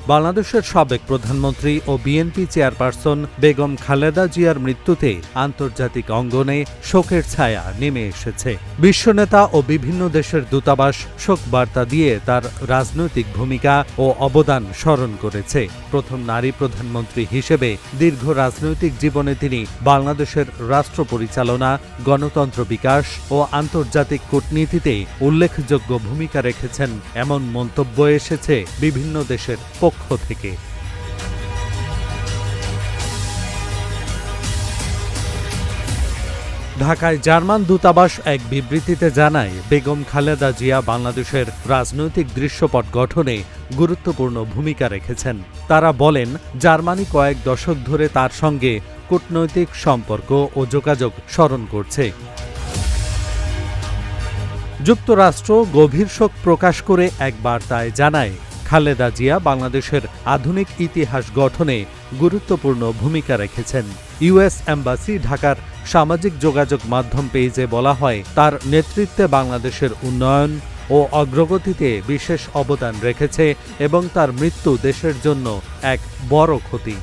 বাংলাদেশের সাবেক প্রধানমন্ত্রী ও বিএনপি চেয়ারপারসন বেগম খালেদা জিয়ার মৃত্যুতে আন্তর্জাতিক অঙ্গনে শোকের ছায়া নেমে এসেছে। বিশ্বনেতা ও বিভিন্ন দেশের দূতাবাস শোক বার্তা দিয়ে তার রাজনৈতিক ভূমিকা ও অবদান স্মরণ করেছে। প্রথম নারী প্রধানমন্ত্রী হিসেবে দীর্ঘ রাজনৈতিক জীবনে তিনি বাংলাদেশের রাষ্ট্র পরিচালনা, গণতন্ত্র বিকাশ ও আন্তর্জাতিক কূটনীতিতে উল্লেখযোগ্য ভূমিকা রেখেছেন এমন মন্তব্য এসেছে বিভিন্ন দেশের পক্ষ থেকে। ঢাকায় জার্মান দূতাবাস এক বিবৃতিতে জানায়, বেগম খালেদা জিয়া বাংলাদেশের রাজনৈতিক দৃশ্যপট গঠনে গুরুত্বপূর্ণ ভূমিকা রেখেছেন। তারা বলেন, জার্মানি কয়েক দশক ধরে তার সঙ্গে কূটনৈতিক সম্পর্ক ও যোগাযোগ স্মরণ করছে। যুক্তরাষ্ট্র গভীর শোক প্রকাশ করে এক বার্তায় জানায়, খালেদা জিয়া বাংলাদেশের আধুনিক ইতিহাস গঠনে গুরুত্বপূর্ণ ভূমিকা রেখেছেন। ইউএস এম্বাসি ঢাকার সামাজিক যোগাযোগ মাধ্যম পেজে বলা হয়, তার নেতৃত্বে বাংলাদেশের উন্নয়ন ও অগ্রগতিতে বিশেষ অবদান রেখেছে এবং তার মৃত্যু দেশের জন্য এক বড় ক্ষতি।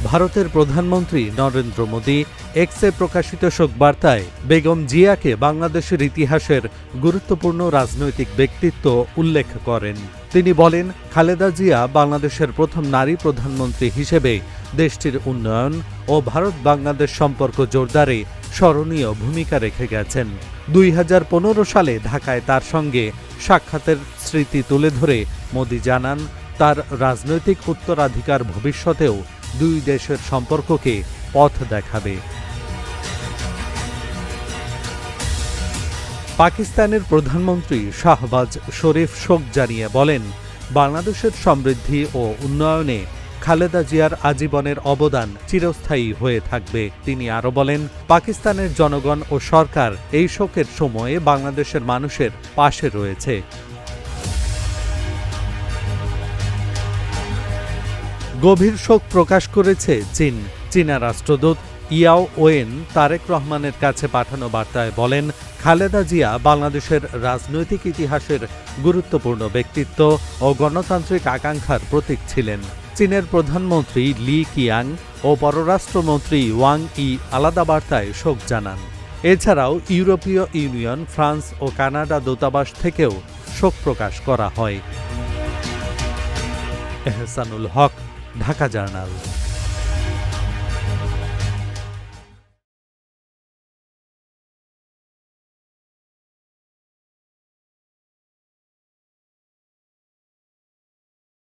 ভারতের প্রধানমন্ত্রী নরেন্দ্র মোদী এক্সে প্রকাশিত শোকবার্তায় বেগম জিয়াকে বাংলাদেশের ইতিহাসের গুরুত্বপূর্ণ রাজনৈতিক ব্যক্তিত্ব উল্লেখ করেন। তিনি বলেন, খালেদা জিয়া বাংলাদেশের প্রথম নারী প্রধানমন্ত্রী হিসেবে দেশটির উন্নয়ন ও ভারত-বাংলাদেশ সম্পর্ক জোরদারে স্মরণীয় ভূমিকা রেখে গেছেন। 2015 সালে ঢাকায় তার সঙ্গে সাক্ষাতের স্মৃতি তুলে ধরে মোদী জানান, তার রাজনৈতিক উত্তরাধিকার ভবিষ্যতেও দুই দেশের সম্পর্ককে পথ দেখাবে। পাকিস্তানের প্রধানমন্ত্রী শাহবাজ শরীফ শোক জানিয়ে বলেন, বাংলাদেশের সমৃদ্ধি ও উন্নয়নে খালেদা জিয়ার আজীবনের অবদান চিরস্থায়ী হয়ে থাকবে। তিনি আরও বলেন, পাকিস্তানের জনগণ ও সরকার এই শোকের সময়ে বাংলাদেশের মানুষের পাশে রয়েছে। গভীর শোক প্রকাশ করেছে চীন। চীনা রাষ্ট্রদূত ইয়াও ওয়েন তারেক রহমানের কাছে পাঠানো বার্তায় বলেন, খালেদা জিয়া বাংলাদেশের রাজনৈতিক ইতিহাসের গুরুত্বপূর্ণ ব্যক্তিত্ব ও গণতান্ত্রিক আকাঙ্ক্ষার প্রতীক ছিলেন। চীনের প্রধানমন্ত্রী লি কিয়াং ও পররাষ্ট্রমন্ত্রী ওয়াং ই আলাদা বার্তায় শোক জানান। এছাড়াও ইউরোপীয় ইউনিয়ন, ফ্রান্স ও কানাডা দূতাবাস থেকেও শোক প্রকাশ করা হয়। এহসানুল হক, ঢাকা জার্নাল।